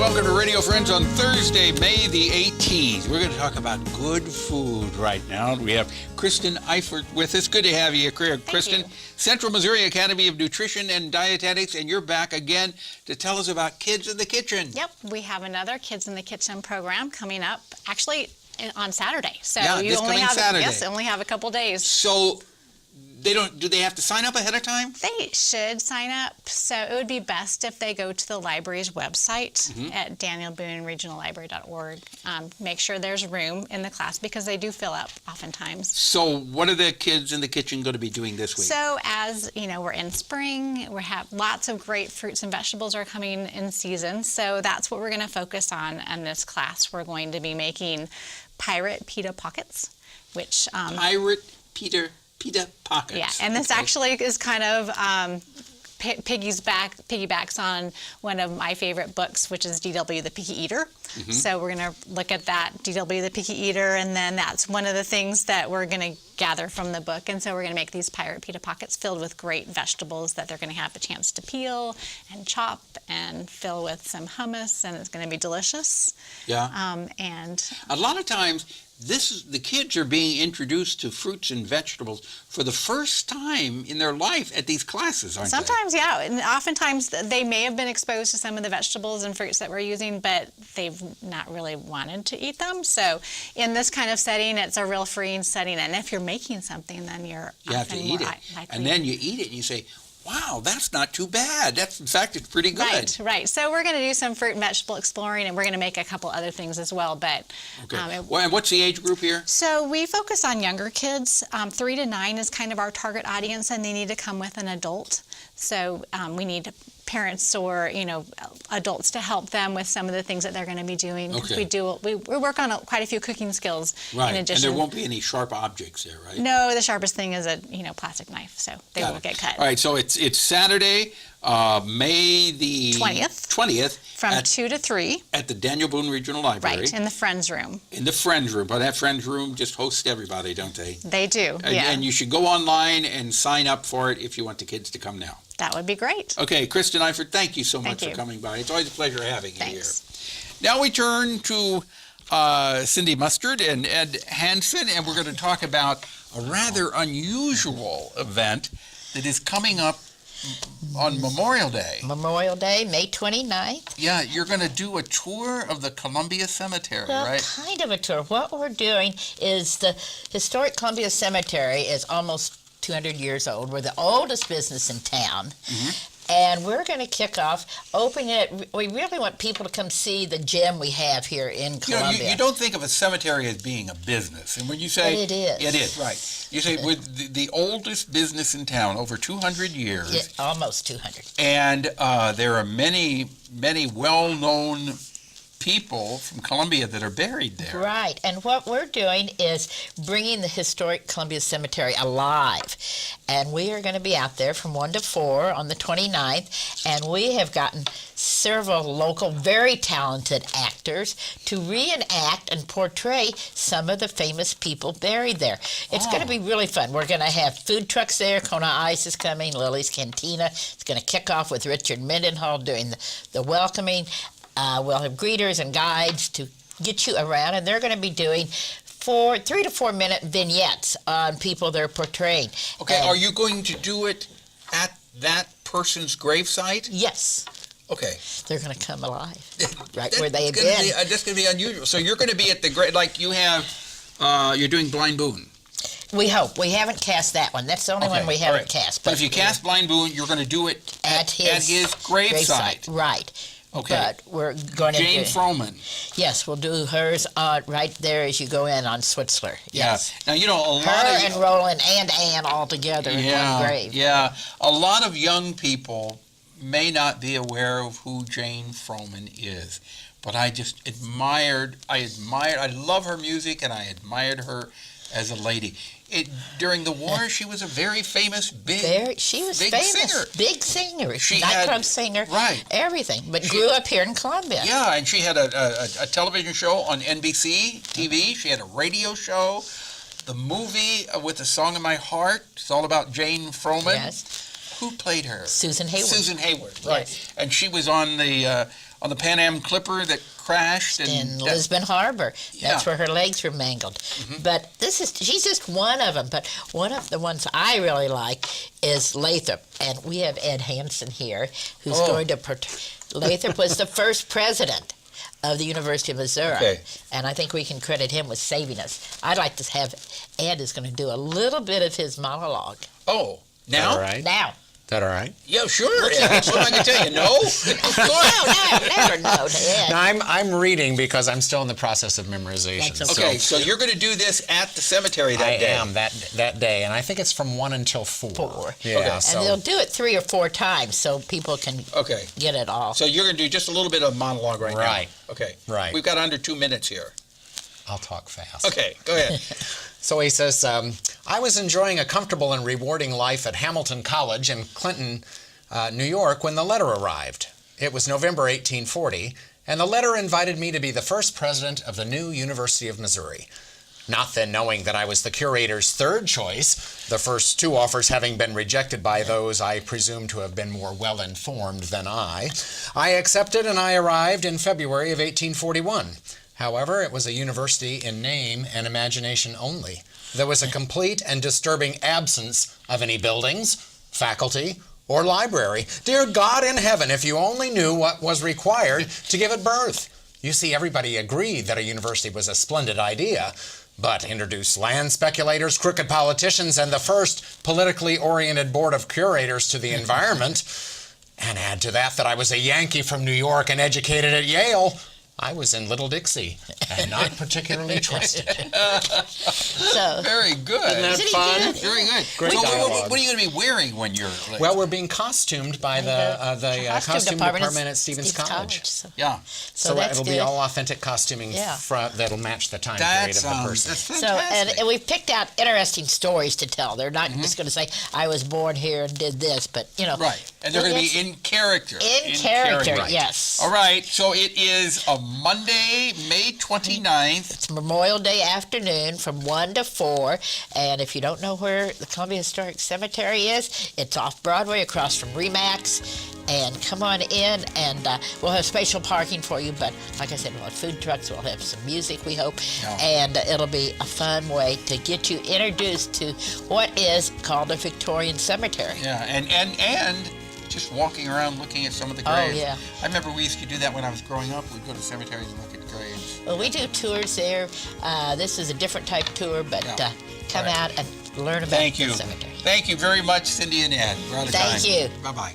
welcome to Radio Friends on Thursday, May the 18th. We're going to talk about good food right now. We have Kristen Eiffert with us. Good to have you here, Kristen. Central Missouri Academy of Nutrition and Dietetics, and you're back again to tell us about Kids in the Kitchen. Yep, we have another Kids in the Kitchen program coming up, actually on Saturday. So yeah, you this only coming have Saturday. Yes, only have a couple days. So do they have to sign up ahead of time? They should sign up. So it would be best if they go to the library's website at Daniel Boone Regional Library.org. Make sure there's room in the class because they do fill up oftentimes. So what are the Kids in the Kitchen going to be doing this week? So as you know, we're in spring. We have lots of great fruits and vegetables are coming in season. So that's what we're going to focus on in this class. We're going to be making pirate pita pockets, which Pirate Pita pockets. Yeah, and this actually is kind of piggybacks on one of my favorite books, which is D.W. the Picky Eater. So we're going to look at that, D.W. the Picky Eater, and then that's one of the things that we're going to gather from the book. And so we're going to make these pirate pita pockets filled with great vegetables that they're going to have a chance to peel and chop and fill with some hummus, and it's going to be delicious. Yeah. And a lot of times, the kids are being introduced to fruits and vegetables for the first time in their life at these classes, aren't sometimes, yeah. And oftentimes they may have been exposed to some of the vegetables and fruits that we're using, but they've not really wanted to eat them. So in this kind of setting, it's a real freeing setting. And if you're making something, then you have to eat it. And then you eat it and you say, wow, that's not too bad. In fact, it's pretty good. Right. So we're going to do some fruit and vegetable exploring, and we're going to make a couple other things as well. But and what's the age group here? So we focus on younger kids. 3 to 9 is kind of our target audience, and they need to come with an adult. So we need parents or adults to help them with some of the things that they're going to be doing. Okay. We work on quite a few cooking skills. Right. In addition, and there won't be any sharp objects there, right? No, the sharpest thing is a plastic knife, so they won't get cut. All right. So it's Saturday, May the 20th. From 2 to 3. At the Daniel Boone Regional Library. Right, in the Friends Room. In the Friends Room. But that Friends Room just hosts everybody, don't they? They do, And you should go online and sign up for it if you want the kids to come now. That would be great. Okay, Kristen Eiffert, thank you so much for coming by. It's always a pleasure having you here. Now we turn to Cindy Mustard and Ed Hanson, and we're going to talk about a rather unusual event that is coming up on Memorial Day. Memorial Day, May 29th. Yeah, you're going to do a tour of the Columbia Cemetery, right? Kind of a tour. What we're doing is the historic Columbia Cemetery is almost 200 years old. We're the oldest business in town. And we're going to kick off opening it. We really want people to come see the gem we have here in Columbia. You don't think of a cemetery as being a business. And when you say... But it is. It is, right. You say with the oldest business in town, over 200 years. Almost 200. And there are many, many well-known people from Columbia that are buried there. Right, and what we're doing is bringing the historic Columbia Cemetery alive. And we are going to be out there from 1 to 4 on the 29th, and we have gotten several local, very talented actors to reenact and portray some of the famous people buried there. It's going to be really fun. We're going to have food trucks there. Kona Ice is coming, Lily's Cantina. It's going to kick off with Richard Mendenhall doing the welcoming. We'll have greeters and guides to get you around, and they're going to be doing 3 to 4 minute vignettes on people they're portraying. Okay, and are you going to do it at that person's gravesite? Yes. Okay. They're going to come alive, right where they've been. That's going to be unusual. So you're going to be at the grave, like you have, you're doing Blind Boone. We hope. We haven't cast that one. That's the only one we haven't cast. But if you cast Blind Boone, you're going to do it at his gravesite. Right. Okay. But we're going to Jane Froman. Yes, we'll do hers right there as you go in on Switzler. Yes. Yeah. Now, a lot her and Roland and Ann all together in one grave. Yeah. A lot of young people may not be aware of who Jane Froman is, but I just I love her music, and I admired her as a lady. During the war, she was a very famous, big singer. Big singer. She nightclub singer. Right. Everything. But grew up here in Columbia. Yeah, and she had a television show on NBC TV. She had a radio show. The movie with a Song in My Heart. It's all about Jane Froman. Yes. Who played her? Susan Hayward. Susan Hayward, right. Yes. And she was on the on the Pan Am Clipper that crashed in Lisbon Harbor. That's where her legs were mangled. But she's just one of them. But one of the ones I really like is Lathrop. And we have Ed Hanson here, who's going to portray. Lathrop was the first president of the University of Missouri. And I think we can credit him with saving us. I'd like to have Ed is going to do a little bit of his monologue. Oh, now? All right. Now. That all right? Yeah, sure. What am I going to tell you? No? No, Ed. No, I'm reading because I'm still in the process of memorization. That's Okay, so you're going to do this at the cemetery that day. I am that day, and I think it's from 1 until 4. 4. Yeah, Okay. so And they'll do it 3 or 4 times so people can get it all. So you're going to do just a little bit of monologue right now. Right. Okay. Right. We've got under 2 minutes here. I'll talk fast. Okay, go ahead. So he says, I was enjoying a comfortable and rewarding life at Hamilton College in Clinton, New York, when the letter arrived. It was November 1840, and the letter invited me to be the first president of the new University of Missouri. Not then knowing that I was the curator's third choice, the first 2 offers having been rejected by those I presume to have been more well-informed than I accepted, and I arrived in February of 1841. However, it was a university in name and imagination only. There was a complete and disturbing absence of any buildings, faculty, or library. Dear God in heaven, if you only knew what was required to give it birth. You see, everybody agreed that a university was a splendid idea, but introduce land speculators, crooked politicians, and the first politically oriented board of curators to the environment, and add to that I was a Yankee from New York and educated at Yale, I was in Little Dixie and not particularly trusted. So Very good. Isn't that fun? Very good. Great so dialogue. what are you going to be wearing when you're late? Well, we're being costumed by the costume department at Stevens College. Yeah. So that's it'll good. be all authentic costuming Yeah. that'll match the time period of the person. That's So, fantastic. and we've picked out interesting stories to tell. They're not just going to say, I was born here and did this, but, Right. And they're going to be in character. In character, Right. yes. All right. So it is a Monday, May 29th. It's Memorial Day afternoon from 1 to 4. And if you don't know where the Columbia Historic Cemetery is, it's off Broadway across from Remax. And come on in, and we'll have spatial parking for you. But like I said, we'll have food trucks, we'll have some music, we hope. Yeah. And it'll be a fun way to get you introduced to what is called a Victorian cemetery. Yeah. And just walking around looking at some of the graves. Oh, yeah. I remember we used to do that when I was growing up. We'd go to cemeteries and look at graves. Well, we do tours there. This is a different type tour, but Yeah. come All right. out and learn about Thank you. the cemetery. Thank you very much, Cindy and Ed. We're out of Thank time. you. Bye-bye.